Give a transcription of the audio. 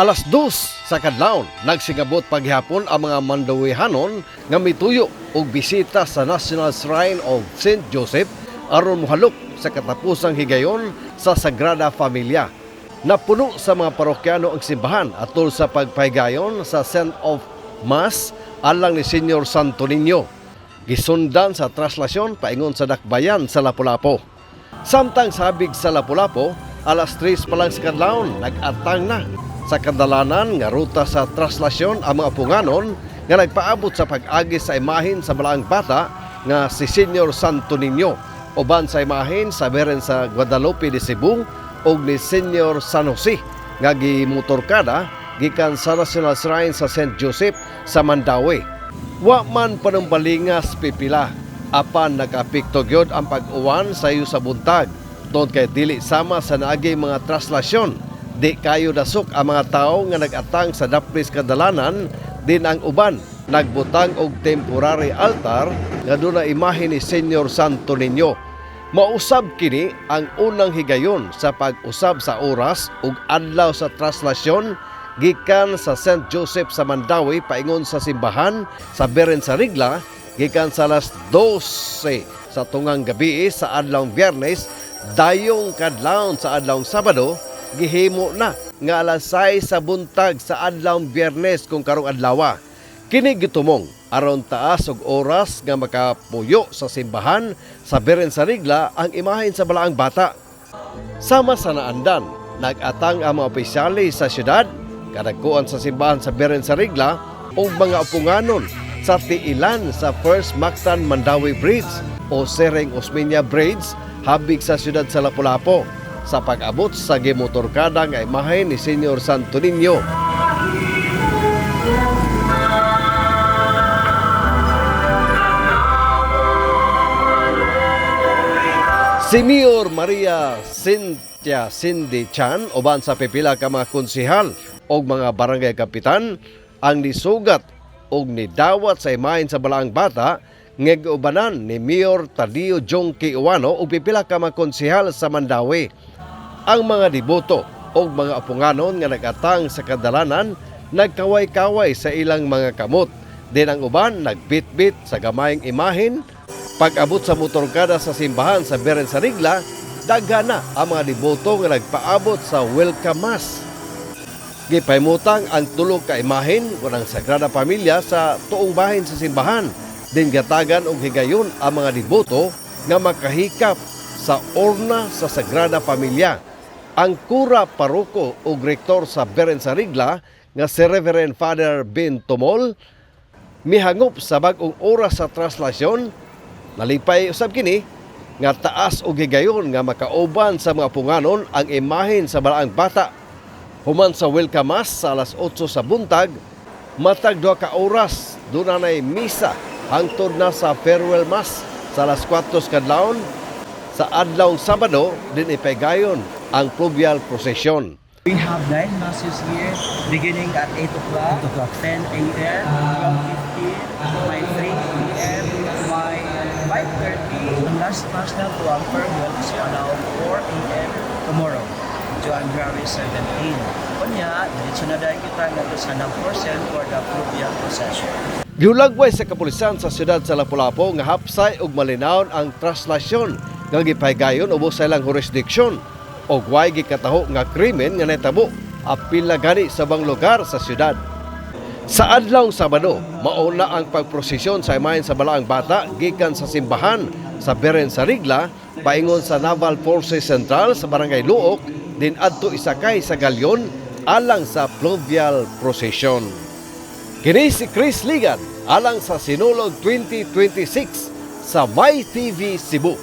Alas 2 sa kadlawon, nagsingabot paghapon ang mga Mandawihanon nga mituyo og bisita sa National Shrine of St. Joseph aron mohalok sa katapusang higayon sa Sagrada Familia. Napuno sa mga parokyano ang simbahan atol sa pagpahigayon sa Saint of Mass alang ni Senyor Santo Niño. Gisundan sa traslasyon paingon sa dakbayan sa Lapu-Lapu. Samtang sabig sa Lapu-Lapu, alas 3 pa lang sa kadlawon, nag-atang na sa kadalanan nga ruta sa traslasyon ang mga punganon nga nagpaabot sa pag-agi sa imahin sa Balaang Bata nga si Senyor Santo Niño uban sa imahin sa Beren sa Guadalupe de Cebu ug ni Senyor San Jose nga gimotorkada gikan sa National Shrine sa St. Joseph sa Mandaue. Wa man panumbalingas pipila apan nag-apekto gyud ang pag-uwan sa iyo sa buntag tungod kay dili sama sa naagi mga traslasyon. Di kayo dasok ang mga tao nga nag-atang sa dapris kadalanan, din ang uban nagbutang og temporary altar nga doon na imahe ni Senyor Santo Niño. Mausab kini ang unang higayon sa pag-usab sa oras ug adlaw sa traslasyon gikan sa St. Joseph sa Mandaue paingon sa simbahan sa Beren sa Rigla gikan sa alas 12 sa tungang gabi sa adlawng Biyernes dayong kadlawon sa adlawng Sabado. Gihimo na nga alas 6 sa buntag sa adlawng Biyernes kung karong adlaw. Kini gitumong aron taas og oras nga makapuyo sa simbahan sa Beren sa Rigla ang imahen sa Balaang Bata. Sama sa naandan, nag-atang ang mga opisyali sa syudad, kadagkuan sa simbahan sa Beren sa Rigla ug mga upunganon sa tiilan sa First Mactan Mandaue Bridge o Sereng Osmeña Bridge habig sa syudad sa Lapu-Lapu sa pag-abot sa gimotorkada nga imahe ni Senyor Santo Niño. Si Mayor Maria Cynthia Cindy Chan uban sa pipila ka mga konsehal o mga barangay kapitan ang nisugat o nidawat sa imahen sa Balaang Bata nga giubanan ni Mayor Tadio Jongki Uwano o pipila ka mga konsehal sa Mandaue. Ang mga deboto o mga apunganon nga nag-atang sa kadalanan nagkaway-kaway sa ilang mga kamot. Din ang uban nagbitbit sa gamayng imahin. Pag-abot sa motorkada sa simbahan sa Beren sa Rigla, daghana ang mga deboto nga nagpaabot sa Welcome Mass. Gipaymutang ang tulog ka imahin ng Sagrada Familia sa tuong bahin sa simbahan. Din gatagan og higayon ang mga deboto nga makahikap sa orna sa Sagrada Familia. Ang kura paroko o rektor sa Beren sa Rigla nga si Reverend Father Ben Tomol mihangop sa bag-ong oras sa traslasyon. Nalipay usab kini nga taas og higayon nga makauban sa mga punganon ang imahen sa Balaang Bata. Human sa Welcome Mass sa alas 8 sa buntag, matag 2 ka oras doon na misa hangtod na sa Farewell Mass sa alas 4 kadlawon. Sa adlawng Sabado din ipaygayon ang fluvial procession. We have 9 masses here, beginning at 8 o'clock, 10 a.m., 12:15, by 3 p.m., by 5:30. The last mass na to ang farewell is around 4 a.m. tomorrow, January 17. Kunya, diretso na dahil kita nga sa Namporsen for the fluvial procession. Giulagway sa kapulisan sa siyudad sa Lapu-Lapu nga hapsay ug malinawon ang traslasyon nga gipahigayon ubos sa ilang jurisdiksyon og way gikataho nga krimen nga nahitabo apil na gani sa bang lugar sa siyudad. Sa adlawng Sabado, mauna ang pagprosesyon sa imahen sa Balaang Bata gikan sa simbahan sa Beren sa Rigla paingon sa Naval Forces Central sa Barangay Luok din adto isakay sa galyon alang sa fluvial procession. Kini si Chris Ligan alang sa Sinulog 2026 sa MyTV Cebu.